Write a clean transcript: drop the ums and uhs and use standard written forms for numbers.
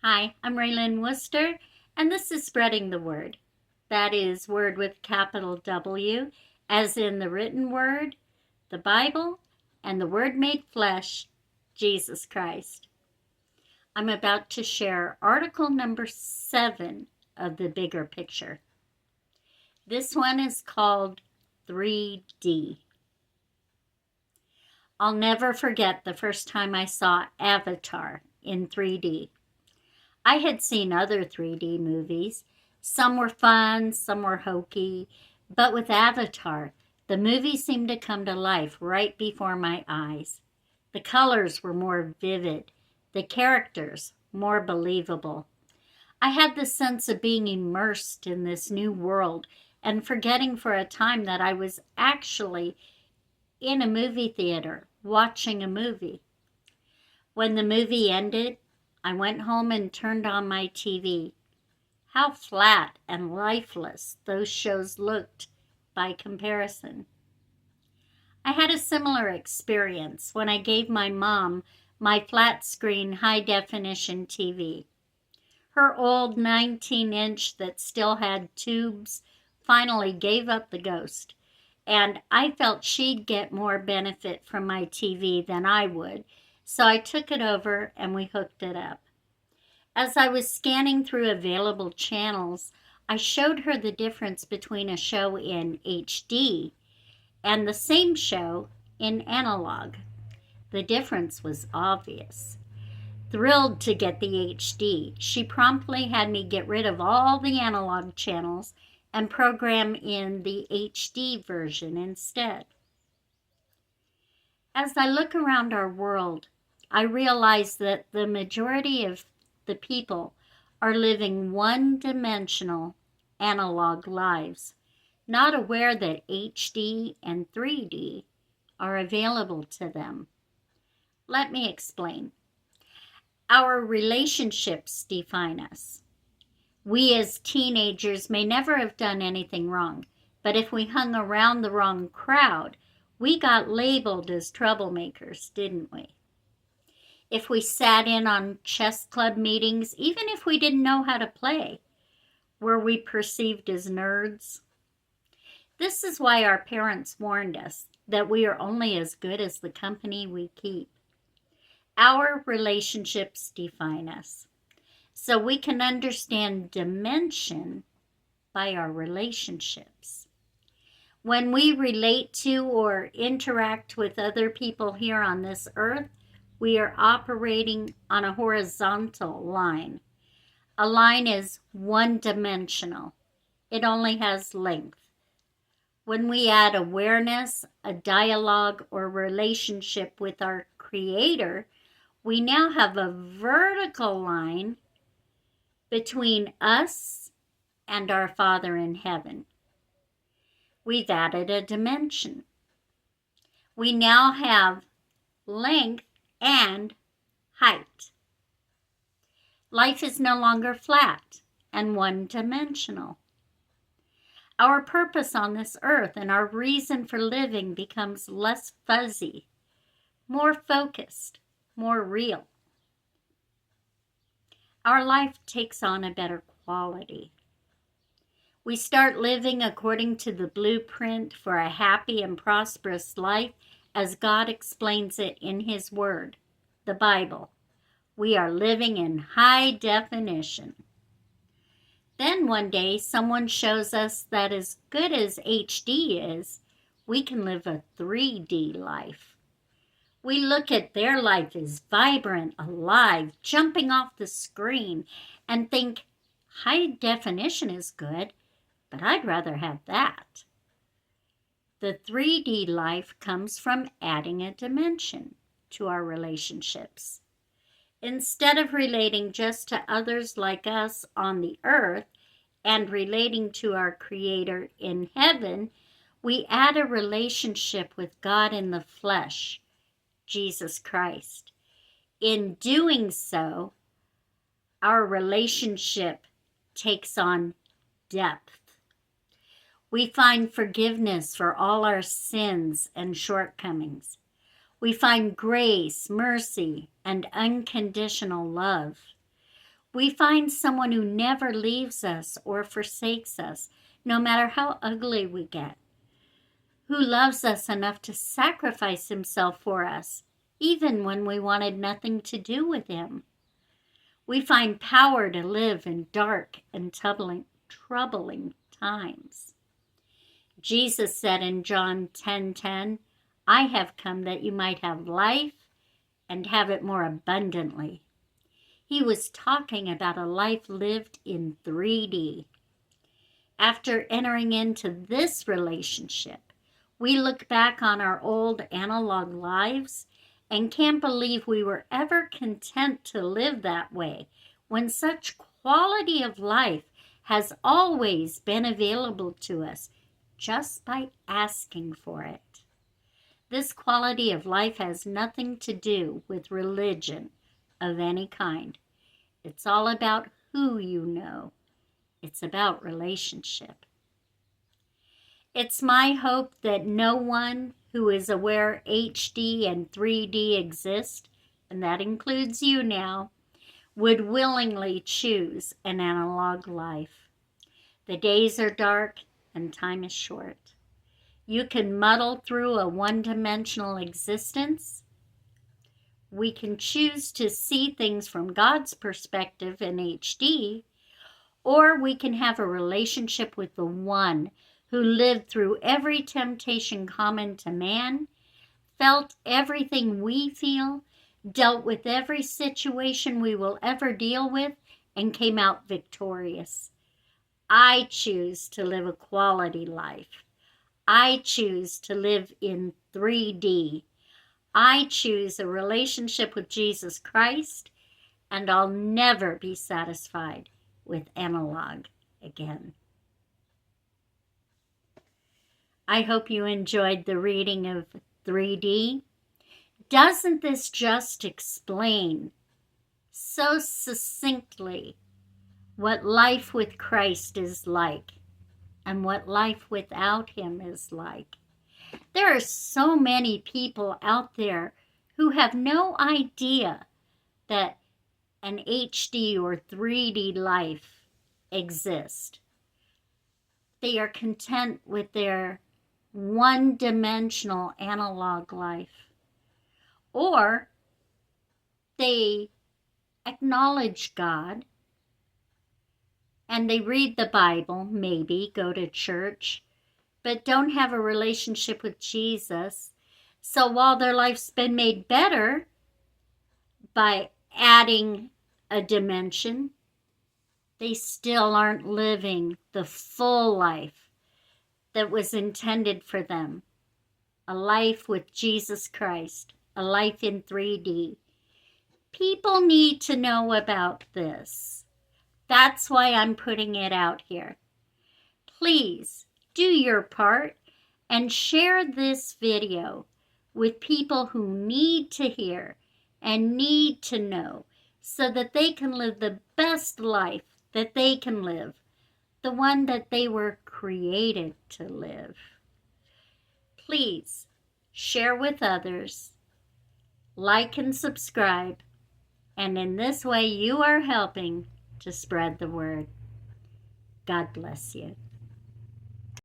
Hi, I'm Raylyn Worcester, and this is Spreading the Word. That is Word with capital W, as in the written Word, the Bible, and the Word made flesh, Jesus Christ. I'm about to share article number 7 of the bigger picture. This one is called 3D. I'll never forget the first time I saw Avatar in 3D. I had seen other 3D movies. Some were fun, some were hokey, but with Avatar, the movie seemed to come to life right before my eyes. The colors were more vivid, the characters more believable. I had the sense of being immersed in this new world and forgetting for a time that I was actually in a movie theater watching a movie. When the movie ended, I went home and turned on my TV. How flat and lifeless those shows looked by comparison. I had a similar experience when I gave my mom my flat screen high definition TV. Her old 19-inch that still had tubes finally gave up the ghost, and I felt she'd get more benefit from my TV than I would, so I took it over and we hooked it up. As I was scanning through available channels, I showed her the difference between a show in HD and the same show in analog. The difference was obvious. Thrilled to get the HD, she promptly had me get rid of all the analog channels and program in the HD version instead. As I look around our world, I realize that the majority of the people are living one-dimensional analog lives, not aware that HD and 3D are available to them. Let me explain. Our relationships define us. We as teenagers may never have done anything wrong, but if we hung around the wrong crowd, we got labeled as troublemakers, didn't we? If we sat in on chess club meetings, even if we didn't know how to play, were we perceived as nerds? This is why our parents warned us that we are only as good as the company we keep. Our relationships define us, so we can understand dimension by our relationships. When we relate to or interact with other people here on this earth, we are operating on a horizontal line. A line is one-dimensional. It only has length. When we add awareness, a dialogue, or relationship with our Creator, we now have a vertical line between us and our Father in heaven. We've added a dimension. We now have length and height. Life is no longer flat and one-dimensional. Our purpose on this earth and our reason for living becomes less fuzzy, more focused, more real. Our life takes on a better quality. We start living according to the blueprint for a happy and prosperous life as God explains it in His Word, the Bible. We are living in high definition. Then one day someone shows us that as good as HD is, we can live a 3D life. We look at their life as vibrant, alive, jumping off the screen, and think, high definition is good, but I'd rather have that. The 3D life comes from adding a dimension to our relationships. Instead of relating just to others like us on the earth and relating to our Creator in heaven, we add a relationship with God in the flesh, Jesus Christ. In doing so, our relationship takes on depth. We find forgiveness for all our sins and shortcomings. We find grace, mercy, and unconditional love. We find someone who never leaves us or forsakes us, no matter how ugly we get, who loves us enough to sacrifice himself for us, even when we wanted nothing to do with him. We find power to live in dark and troubling times. Jesus said in John 10:10, I have come that you might have life and have it more abundantly. He was talking about a life lived in 3D. After entering into this relationship, we look back on our old analog lives and can't believe we were ever content to live that way when such quality of life has always been available to us just by asking for it. This quality of life has nothing to do with religion of any kind. It's all about who you know. It's about relationship. It's my hope that no one who is aware HD and 3D exist, and that includes you now, would willingly choose an analog life. The days are dark and time is short. You can muddle through a one-dimensional existence. We can choose to see things from God's perspective in HD, or we can have a relationship with the one who lived through every temptation common to man, felt everything we feel, dealt with every situation we will ever deal with, and came out victorious. I choose to live a quality life. I choose to live in 3D. I choose a relationship with Jesus Christ, and I'll never be satisfied with analog again. I hope you enjoyed the reading of 3D. Doesn't this just explain so succinctly what life with Christ is like and what life without him is like? There are so many people out there who have no idea that an HD or 3D life exists. They are content with their one-dimensional analog life. Or they acknowledge God and they read the Bible, maybe go to church, but don't have a relationship with Jesus. So while their life's been made better by adding a dimension, they still aren't living the full life that was intended for them. A life with Jesus Christ, a life in 3D. People need to know about this. That's why I'm putting it out here. Please do your part and share this video with people who need to hear and need to know so that they can live the best life that they can live, the one that they were created to live. Please share with others, like and subscribe, and in this way you are helping to spread the word. God bless you.